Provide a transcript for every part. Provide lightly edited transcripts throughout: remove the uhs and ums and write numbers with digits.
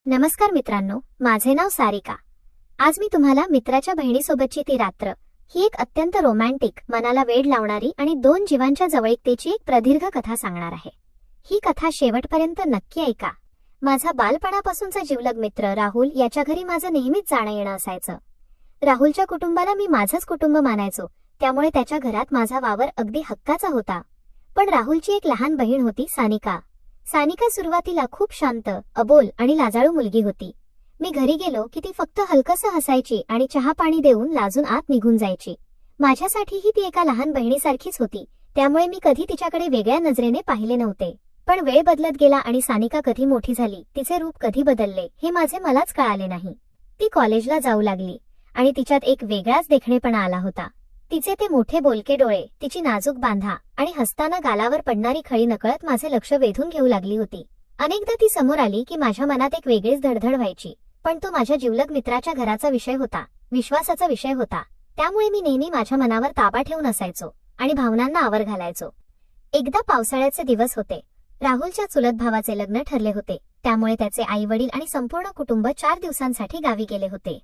नमस्कार मित्रांनो, माझे नाव सारिका। आज मी तुम्हाला मित्राच्या बहिणीसोबतची ती रात्र ही एक अत्यंत रोमॅन्टिक, मनाला वेड लावणारी आणि दोन जीवांच्या जवळीकतेची एक प्रदीर्घ कथा सांगणार आहे। ही कथा शेवटपर्यंत नक्की ऐका। माझा बालपणापासूनचा जिवलग मित्र राहुल याच्या घरी माझं नेहमीच जाणं येणं असायचं। राहुलच्या कुटुंबाला मी माझंच कुटुंब मानायचो, त्यामुळे त्याच्या घरात माझा वावर अगदी हक्काचा होता। पण राहुलची एक लहान बहीण होती, सानिका। सानिका सुरुवातीला खूप शांत, अबोल आणि लाजाळू मुलगी होती। मी घरी गेलो की ती फक्त हलकसं हसायची आणि चहा पाणी देऊन लाजून आत निघून जायची। माझ्यासाठीही ती एका लहान बहिणीसारखीच होती, त्यामुळे मी कधी तिच्याकडे वेगळ्या नजरेने पाहिले नव्हते। पण वेळ बदलत गेला आणि सानिका कधी मोठी झाली, तिचे रूप कधी बदलले हे मलाच कळाले नाही। ती कॉलेजला जाऊ लागली आणि तिच्यात एक वेगळाच देखणेपणा आला होता। तिचे ते मोठे बोलके डोळे, तिची नाजूक बांधा आणि हसताना गालावर पडणारी खळी नकळत माझे लक्ष वेधून घेऊ लागली होती। अनेकदा ती समोर आली की माझ्या मनात एक वेगळीच धडधड व्हायची, पण तो माझ्या जिवलग मित्राच्या घराचा विषय होता, विश्वासाचा विषय होता। त्यामुळे मी नेहमी माझ्या मनावर ताबा ठेवून असायचो आणि भावनांना आवर घालायचो। एकदा पावसाळ्याचे दिवस होते। राहुलच्या चुलत भावाचे लग्न ठरले होते, त्यामुळे त्याचे आई वडील आणि संपूर्ण कुटुंब 4 दिवसांसाठी गावी गेले होते।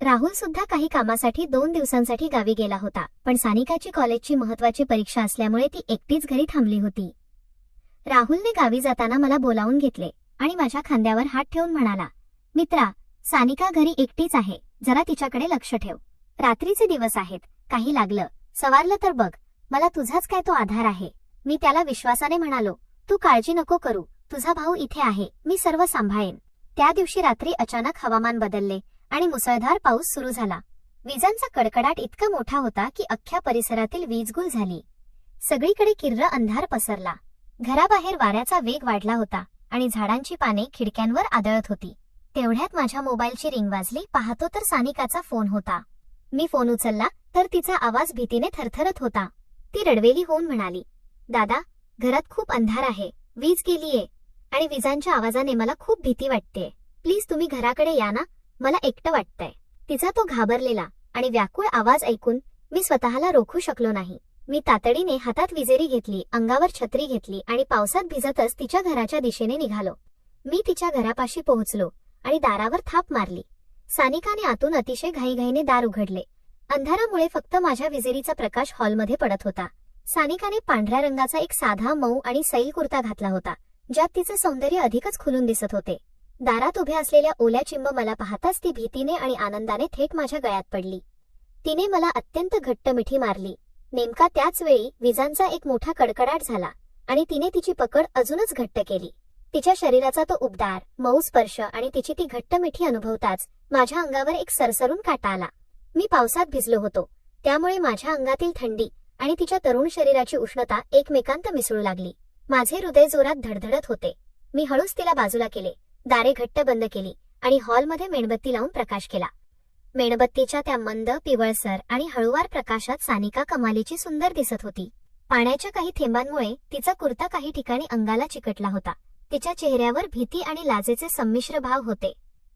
राहुल सुद्धा काही कामासाठी 2 दिवसांसाठी गावी गेला होता, पण सानिकाची कॉलेजची महत्त्वाची परीक्षा असल्यामुळे ती एकटीच घरी थांबली होती। राहुलने गावी जाताना मला बोलावून घेतले आणि माझ्या खांद्यावर हात ठेवून म्हणाला, मित्रा, सानिका घरी एकटीच आहे, जरा तिच्याकडे लक्ष ठेव। रात्रीचे दिवस आहेत, काही लागलं सवारलं तर बघ, मला तुझाच काय तो आधार आहे। मी त्याला विश्वासाने म्हणालो, तू काळजी नको करू, तुझा भाऊ इथे आहे, मी सर्व सांभाळेन। त्या दिवशी रात्री अचानक हवामान बदलले आणि मुसळधार पाऊस सुरू झाला। विजांचा कडकडाट इतका मोठा होता की अख्ख्या परिसरातील वीजगुल झाली। सगळीकडे किर्र अंधार पसरला। घराबाहेर वाऱ्याचा वेग वाढला होता आणि झाडांची पाने खिडक्यांवर आदळत होती। तेवढ्यात माझ्या मोबाईलची रिंग वाजली। पाहतो तर सानिकाचा फोन होता। मी फोन उचलला तर तिचा आवाज भीतीने थरथरत होता। ती रडवेली होऊन म्हणाली, दादा, घरात खूप अंधार आहे, वीज गेलीये आणि विजांच्या आवाजाने मला खूप भीती वाटते। प्लीज तुम्ही घराकडे या ना, मला एकटं वाटतंय। तिचा तो घाबरलेला आणि व्याकुळ आवाज ऐकून मी स्वतःला रोखू शकलो नाही। मी तातडीने हातात विजेरी घेतली, अंगावर छत्री घेतली आणि पावसात भिजतच तिच्या घराच्या दिशेने निघालो। मी तिच्या घरापाशी पोहोचलो आणि दारावर थाप मारली। सानिकाने आतून अतिशय घाईघाईने दार उघडले। अंधारामुळे फक्त माझ्या विजेरीचा प्रकाश हॉलमध्ये पडत होता। सानिकाने पांढऱ्या रंगाचा एक साधा, मऊ आणि सैल कुर्ता घातला होता, ज्यात तिचे सौंदर्य अधिकच खुलून दिसत होते। दारात उभ्या असलेल्या ओल्या चिंब मला पाहताच ती भीतीने आणि आनंदाने थेट माझ्या गळ्यात पडली। तिने मला अत्यंत घट्ट मिठी मारली। नेमका त्याच वेळी विजांचा एक मोठा कडकडाट झाला आणि तिने तिची पकड अजूनच घट्ट केली। तिच्या शरीराचा तो उबदार, मऊ स्पर्श आणि तिची ती घट्ट मिठी अनुभवताच माझ्या अंगावर एक सरसरून काटा आला। मी पावसात भिजलो होतो, त्यामुळे माझ्या अंगातील थंडी आणि तिच्या तरुण शरीराची उष्णता एकमेकांत मिसळू लागली। माझे हृदय जोरात धडधडत होते। मी हळूच तिला बाजूला केले, दारे घट्ट बंद केली आणि हॉलमध्ये मेणबत्ती लावून प्रकाश केला। मेणबत्तीच्या त्या मंद, पिवळसर आणि हळूवार प्रकाशात सानिका कमालीची सुंदर दिसत होती। पाण्याच्या काही थेंबांमुळे तिचा कुर्ता काही ठिकाणी अंगाला चिकटला होता। तिच्या चेहऱ्यावर भीती आणि लाजेचे संमिश्र भाव होते।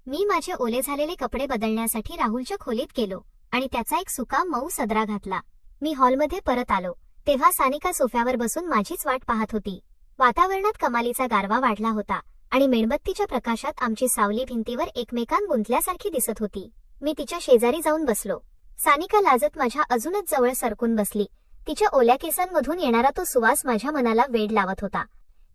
मी माझे ओले झालेले कपडे बदलण्यासाठी राहुलच्या खोलीत गेलो आणि त्याचा एक सुका, मऊ सदरा घातला। मी हॉलमध्ये परत आलो तेव्हा सानिका सोफ्यावर बसून माझीच वाट पाहत होती। वातावरणात कमालीचा गारवा वाढला होता आणि मेणबत्तीच्या प्रकाशात आमची सावली भिंतीवर एकमेकांत गुंतल्यासारखी दिसत होती। मी तिच्या शेजारी जाऊन बसलो। सानिका लाजत माझ्या अजूनच जवळ सरकून बसली। तिच्या ओल्या केसांमधून येणारा तो सुवास माझ्या मनाला वेड लावत होता।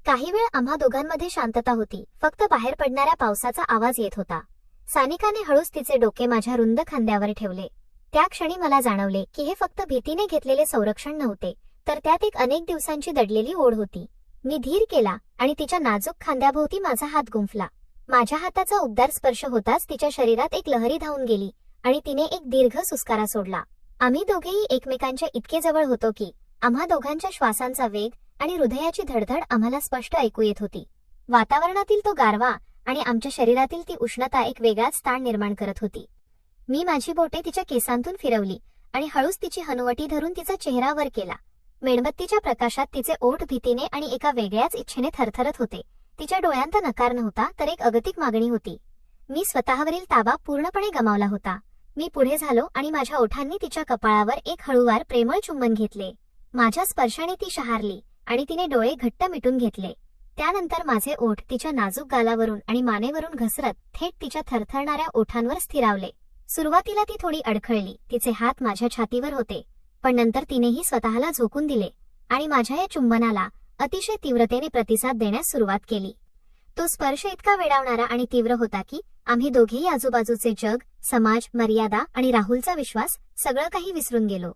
काही वेळ आम्हा दोघांमध्ये शांतता होती, फक्त बाहेर पडणाऱ्या पावसाचा आवाज येत होता। सानिकाने हळूच तिचे डोके माझ्या रुंद खांद्यावर ठेवले। त्या क्षणी मला जाणवले की हे फक्त भीतीने घेतलेले संरक्षण नव्हते, तर त्यात एक अनेक दिवसांची दडलेली ओढ होती। मी धीर केला आणि तिच्या नाजूक खांद्याभोवती माझा हात गुंफला। माझ्या हाताचा उबदार स्पर्श होताच तिच्या शरीरात एक लहरी धावून गेली आणि तिने एक दीर्घ सुस्कारा सोडला। आम्ही दोघेही एकमेकांच्या इतके जवळ होतो की आम्हा दोघांच्या श्वासांचा वेग आणि हृदयाची धडधड आम्हाला स्पष्ट ऐकू येत होती। वातावरणातील तो गारवा आणि आमच्या शरीरातील ती उष्णता एक वेगळाच ताण निर्माण करत होती। मी माझी बोटे तिच्या केसांतून फिरवली आणि हळूच तिची हनुवटी धरून तिचा चेहरा वर केला। मेणबत्तीच्या प्रकाशात तिचे ओठ भीतीने आणि एका वेगळ्याच इच्छेने थरथरत होते। तिच्या डोळ्यांत नकार नव्हता, तर एक अगतिक मागणी होती। मी स्वतःवरील ताबा पूर्णपणे गमावला होता। मी पुढे झालो आणि माझ्या ओठांनी तिच्या कपाळावर एक हळूवार, प्रेमळ चुंबन घेतले। माझ्या स्पर्शाने ती शहारली आणि तिने डोळे घट्ट मिटून घेतले। त्यानंतर माझे ओठ तिच्या नाजूक गालावरून आणि मानेवरून घसरत थेट तिच्या थरथरणाऱ्या ओठांवर स्थिरावले. सुरुवातीला ती थोडी अडखळली, तिचे हात माझ्या छातीवर होते, पण नंतर तिनेही स्वतःला झोकून दिले आणि माझ्या या चुंबनाला अतिशय तीव्रतेने प्रतिसाद देण्यास सुरुवात केली. तो स्पर्श इतका वेडावणारा आणि तीव्र होता की आम्ही दोघेही आजूबाजूचे जग, समाज, मर्यादा आणि राहुलचा विश्वास सगळं काही विसरून गेलो.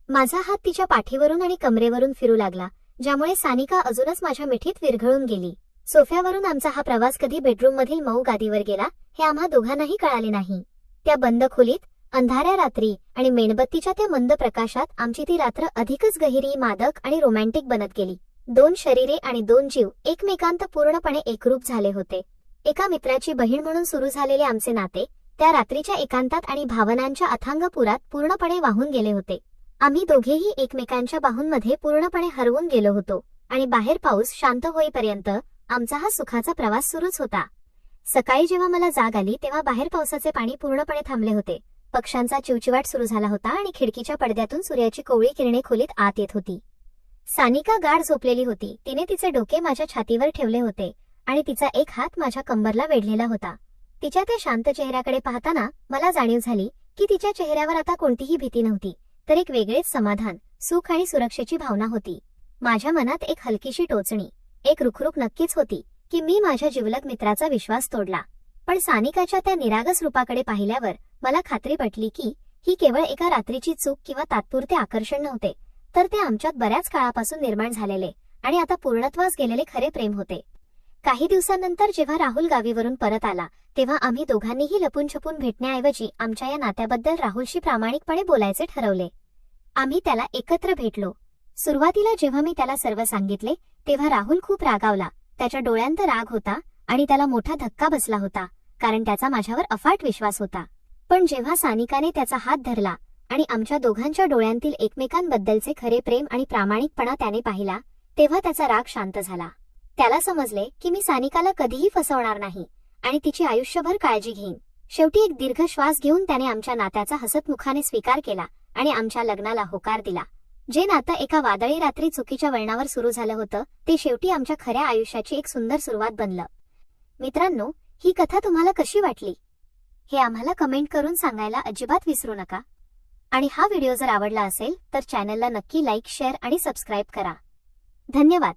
माझा हात तिच्या पाठीवरून आणि कमरेवरून फिरू लागला, ज्यामुळे सानिका अजूनच माझ्या मिठीत विरघळून गेली. सोफ्यावरून आमचा हा प्रवास कधी बेडरूममधील मऊ गादीवर गेला हे आम्हा दोघांनाही कळाले नाही. त्या बंद खोलीत, अंधाऱ्या रात्री आणि मेणबत्तीच्या त्या मंद प्रकाशात आमची ती रात्र अधिकच गहिरी, मादक आणि रोमॅन्टिक बनत गेली. 2 शरीरे आणि 2 जीव एकमेकांत पूर्णपणे एकरूप झाले होते. एका मित्राची बहीण म्हणून सुरू झालेले आमचे नाते त्या रात्रीच्या एकांतात आणि भावनांच्या अथांग पुरात पूर्णपणे वाहून गेले होते. आम्ही दोघेही एकमेकांच्या बाहूंमध्ये पूर्णपणे हरवून गेलो होतो आणि बाहेर पाऊस शांत होईपर्यंत आमचा हा सुखाचा प्रवास सुरूच होता. सकाळी जेव्हा मला जाग आली तेव्हा बाहेर पावसाचे पाणी पूर्णपणे थांबले होते. पक्ष्यांचा चिवचिवाट सुरू झाला होता आणि खिडकीच्या पडद्यातून सूर्याची कोवळी किरणे खोलीत आत येत होती. सानिका गाढ झोपलेली होती. तिने तिचे डोके माझ्या छातीवर ठेवले होते आणि तिचा एक हात माझ्या कंबरला वेढलेला होता. तिच्या त्या शांत चेहऱ्याकडे पाहताना मला जाणीव झाली की तिच्या चेहऱ्यावर आता कोणतीही भीती नव्हती, तर एक वेगळेच समाधान, सुख आणि सुरक्षेची भावना होती. माझ्या मनात एक हलकीशी टोचणी, एक रुखरुख नक्कीच होती की मी माझ्या जिवलग मित्राचा विश्वास तोडला. पण सानिकाच्या त्या निरागस रूपाकडे पाहिल्यावर मला खात्री पटली की ही केवळ एका रात्रीची चूक किंवा तात्पुरते आकर्षण नव्हते, तर ते आमच्यात बऱ्याच काळापासून निर्माण झालेले आणि आता पूर्णत्वास गेलेले खरे प्रेम होते. काही दिवसांनंतर जेव्हा राहुल गावीवरून परत आला तेव्हा आम्ही दोघांनीही लपून छपून भेटण्याऐवजी आमच्या या नात्याबद्दल राहुलशी प्रामाणिकपणे बोलायचे ठरवले. आम्ही त्याला एकत्र भेटलो. सुरुवातीला जेव्हा मी त्याला सर्व सांगितले तेव्हा राहुल खूप रागावला. त्याच्या डोळ्यांत राग होता आणि त्याला मोठा धक्का बसला होता, कारण त्याचा माझ्यावर अफाट विश्वास होता. पण जेव्हा सानिकाने त्याचा हात धरला आणि आमच्या दोघांच्या डोळ्यांतील एकमेकांबद्दलचे खरे प्रेम आणि प्रामाणिकपणा त्याने पाहिला तेव्हा त्याचा राग शांत झाला. त्याला समजले की मी सानिकाला कधीही फसवणार नाही आणि तिची आयुष्यभर काळजी घेईन. शेवटी एक दीर्घ श्वास घेऊन त्याने आमच्या नात्याचा हसतमुखाने स्वीकार केला आणि आमच्या लग्नाला होकार दिला. जे नातं एका वादळी रात्री चुकीच्या वळणावर सुरू झालं होतं ते शेवटी आमच्या खऱ्या आयुष्याची एक सुंदर सुरुवात बनलं. मित्रांनो, ही कथा तुम्हाला कशी वाटली हे आम्हाला कमेंट करून सांगायला अजिबात विसरू नका. आणि हा व्हिडिओ जर आवडला असेल तर चॅनलला नक्की लाईक, शेअर आणि सबस्क्राईब करा. धन्यवाद.